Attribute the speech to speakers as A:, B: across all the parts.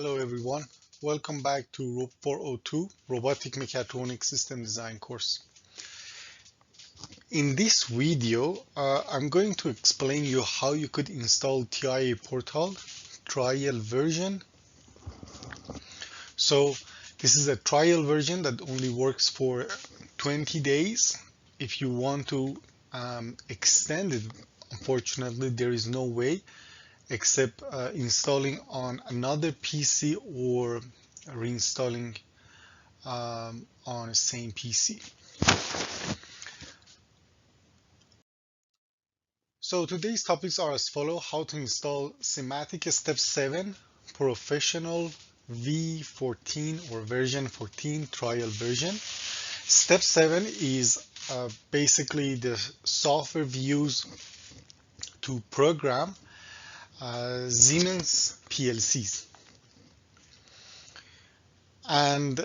A: Hello everyone, welcome back to ROBT402 Robotic Mechatronics System Design course. In this video, I'm going to explain you how you could install TIA Portal trial version. So this is a trial version that only works for 20 days. If you want to extend it, unfortunately there is no way except installing on another PC or reinstalling on the same PC. So today's topics are as follow: how to install Simatic Step 7 Professional V14 or version 14 trial version. Step 7 is basically the software we use to program Siemens PLCs. And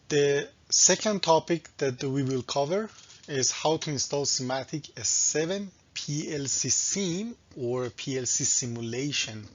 A: the second topic that we will cover is how to install Simatic S7 PLC Sim or PLC Simulation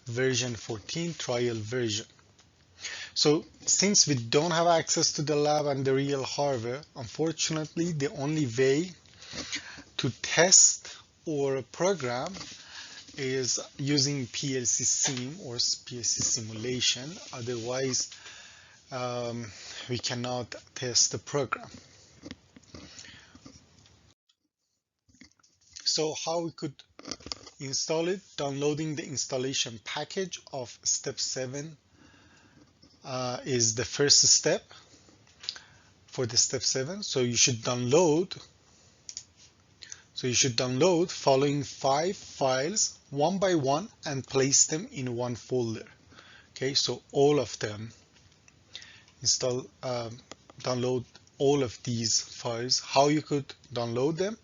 A: version 14 trial version. So since we don't have access to the lab and the real hardware, unfortunately the only way to test or program is using PLC Sim or PLC Simulation. Otherwise we cannot test the program. So how we could install it: downloading the installation package of step 7 is the first step for the step 7. So you should download following 5 files one by one and place them in one folder. Okay, so all of them download all of these files. How you could download them?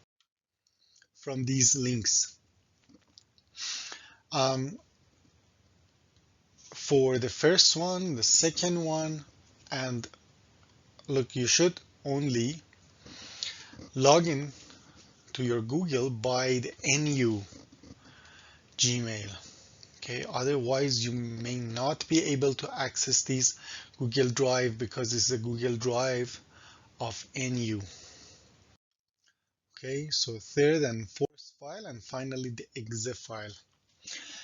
A: From these links. For the first one, the second one, and look, you should only log in to your Google by the NU Gmail. Okay, otherwise you may not be able to access this Google Drive because it's a Google Drive of NU. Okay, so third and fourth file, and finally the exe file.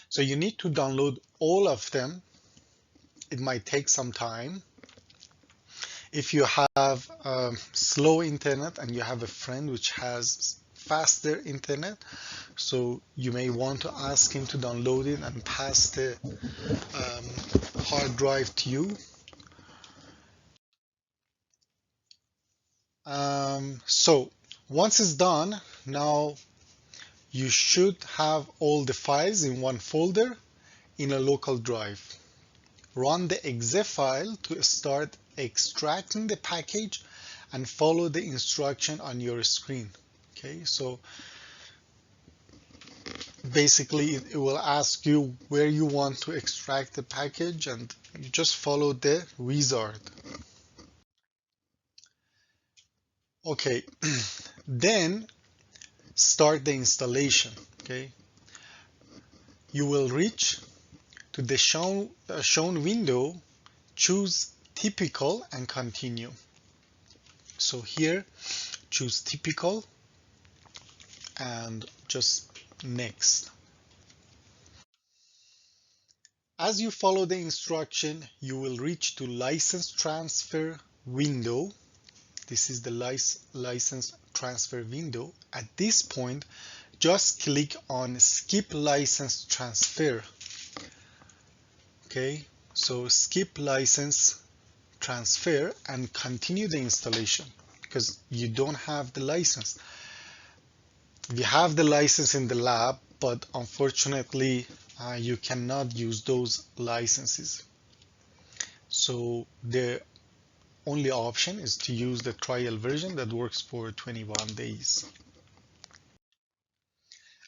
A: So you need to download all of them. It might take some time. If you have slow internet and you have a friend which has faster internet, so you may want to ask him to download it and pass the hard drive to you. So once it's done, now you should have all the files in one folder in a local drive. Run the exe file to start extracting the package and follow the instruction on your screen. Okay, so basically it will ask you where you want to extract the package and you just follow the wizard. Okay, then start the installation. Okay, you will reach to the shown window, choose typical and continue. So here choose typical and just next. As you follow the instruction, you will reach to license transfer window. This is the license transfer window. At this point, just click on skip license transfer. Okay, so skip license transfer and continue the installation because you don't have the license. We have the license in the lab, but unfortunately you cannot use those licenses. So the only option is to use the trial version that works for 21 days.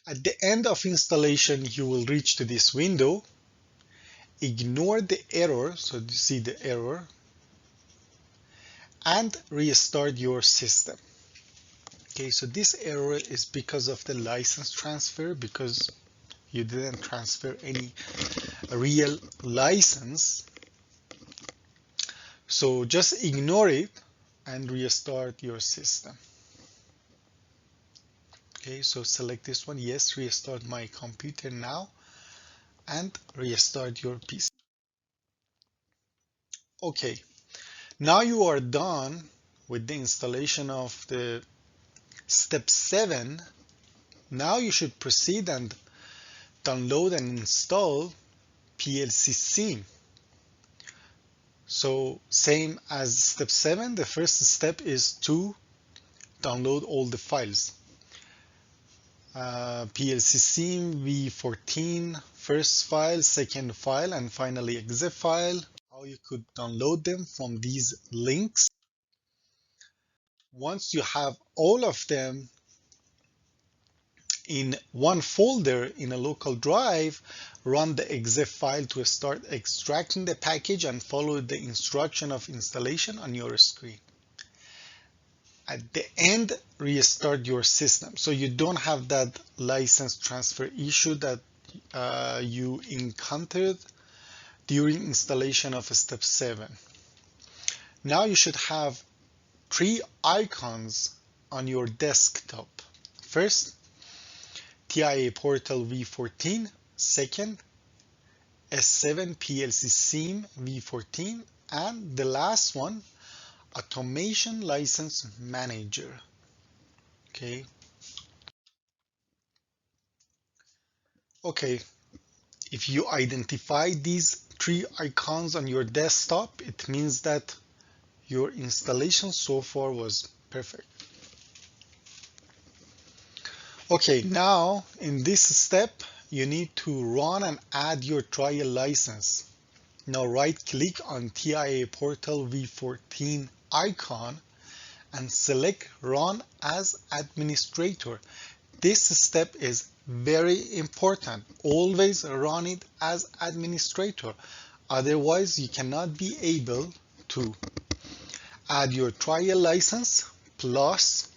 A: At the end of installation, you will reach to this window. Ignore the error, so you see the error, and restart your system. Okay, so this error is because of the license transfer, because you didn't transfer any real license. So just ignore it and restart your system. Okay, so select this one. Yes, restart my computer now and restart your PC. Okay, now you are done with the installation of the step 7. Now you should proceed and download and install PLC Sim. So same as step 7, the first step is to download all the files. PLC Sim V14 first file, second file, and finally exe file. How you could download them from these links. Once you have all of them in one folder in a local drive, run the exe file to start extracting the package and follow the instruction of installation on your screen. At the end, restart your system so you don't have that license transfer issue that you encountered during installation of step 7. Now you should have 3 icons on your desktop. First, TIA Portal V14, second, S7 PLC Sim V14, and the last one, Automation License Manager. Okay. Okay, if you identify these 3 icons on your desktop, it means that your installation so far was perfect. Okay, now in this step, you need to run and add your trial license. Now right click on TIA Portal V14 icon and select Run as Administrator. This step is very important. Always run it as administrator. Otherwise, you cannot be able to add your trial license. Plus,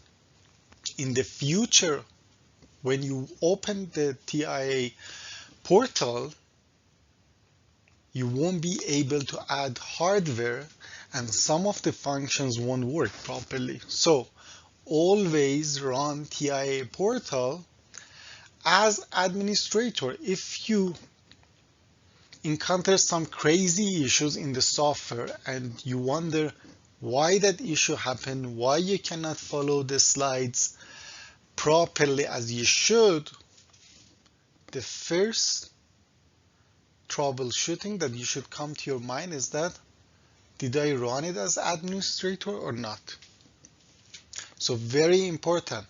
A: in the future, when you open the TIA portal, you won't be able to add hardware and some of the functions won't work properly. So always run TIA portal as administrator. If you encounter some crazy issues in the software and you wonder why that issue happened, why you cannot follow the slides properly as you should, the first troubleshooting that you should come to your mind is that, did I run it as administrator or not? So very important.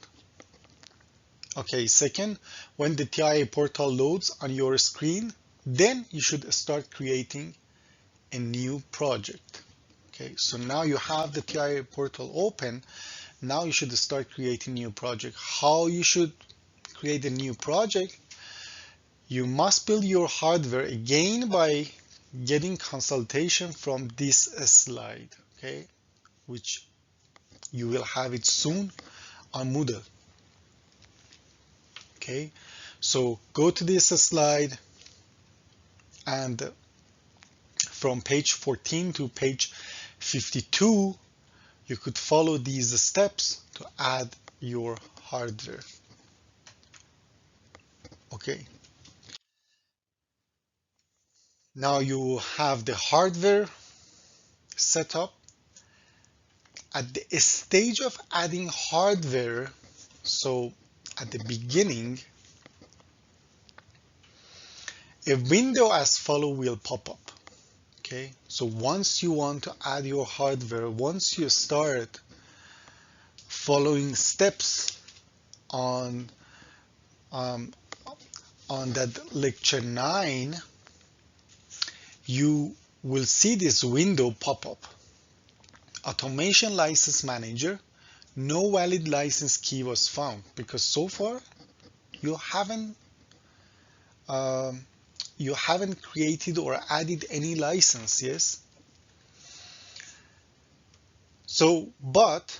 A: Okay, second, when the TIA portal loads on your screen, then you should start creating a new project. Okay, so now you have the TIA portal open. Now you should start creating new project. How you should create a new project? You must build your hardware again by getting consultation from this slide, okay, which you will have it soon on Moodle. Okay, so go to this slide and from page 14 to page 52, you could follow these steps to add your hardware. Okay. Now you have the hardware set up. At the stage of adding hardware, so at the beginning, a window as follow will pop up. Okay, so once you want to add your hardware, once you start following steps on that lecture 9, you will see this window pop up. Automation License Manager, no valid license key was found because so far you haven't created or added any license, yes? So, but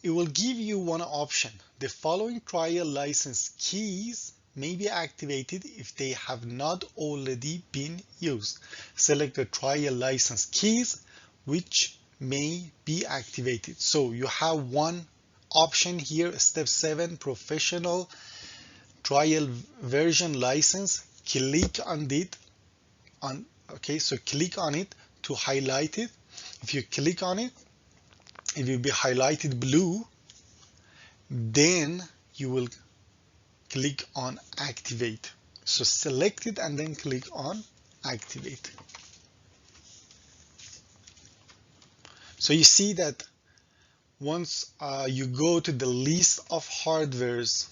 A: it will give you one option. The following trial license keys may be activated if they have not already been used. Select the trial license keys which may be activated. So you have one option here, step 7, professional trial version license. Click on it. Okay, so click on it to highlight it. If you click on it, it will be highlighted blue. Then you will click on activate. So select it and then click on activate. So you see that once you go to the list of hardwares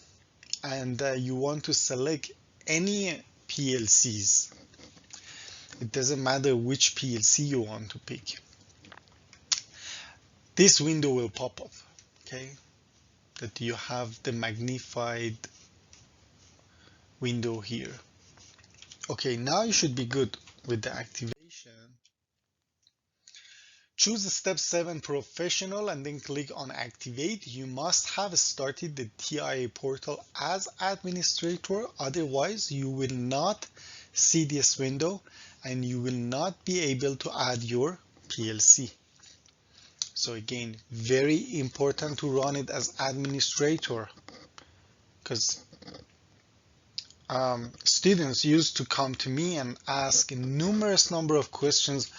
A: and you want to select any PLCs, it doesn't matter which PLC you want to pick, this window will pop up, okay, that you have the magnified window here. Okay, now you should be good with the activation. Choose step 7 professional and then click on activate. You must have started the TIA portal as administrator, otherwise you will not see this window and you will not be able to add your PLC. So again, very important to run it as administrator, because students used to come to me and ask a numerous number of questions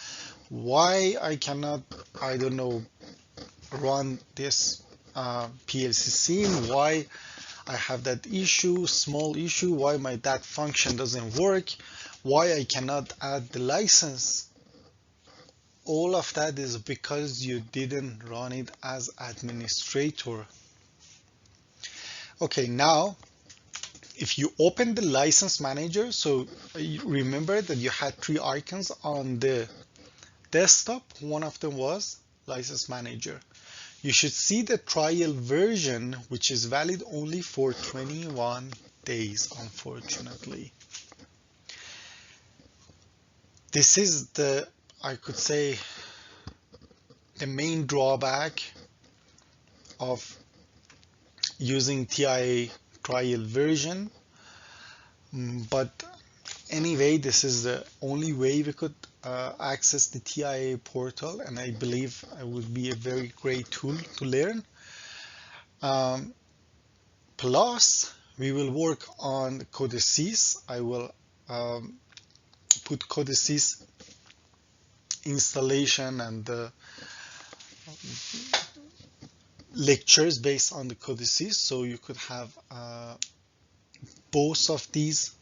A: why I cannot, I don't know, run this PLC scene, why I have that issue, small issue, why that function doesn't work, why I cannot add the license. All of that is because you didn't run it as administrator. Okay, now if you open the license manager, so you remember that you had 3 icons on the desktop. One of them was license manager. You should see the trial version, which is valid only for 21 days, unfortunately. This is the, I could say, the main drawback of using TIA trial version. But anyway, this is the only way we could access the TIA portal, and I believe it would be a very great tool to learn. Plus, we will work on codices. I will put codices installation and lectures based on the codices, so you could have both of these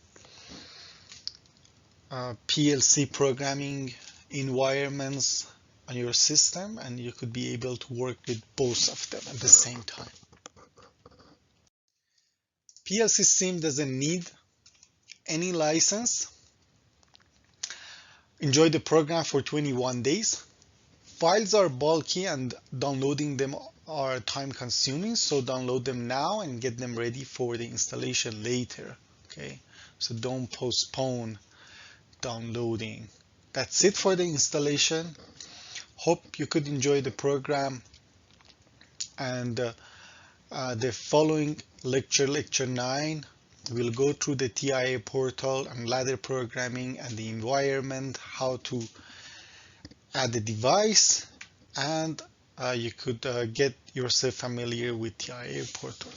A: PLC programming environments on your system, and you could be able to work with both of them at the same time. PLC sim doesn't need any license. Enjoy the program for 21 days. Files are bulky and downloading them are time consuming, so download them now and get them ready for the installation later. Okay, so don't postpone downloading. That's it for the installation. Hope you could enjoy the program, and the following lecture 9, we'll go through the TIA portal and ladder programming and the environment, how to add a device, and you could get yourself familiar with TIA portal.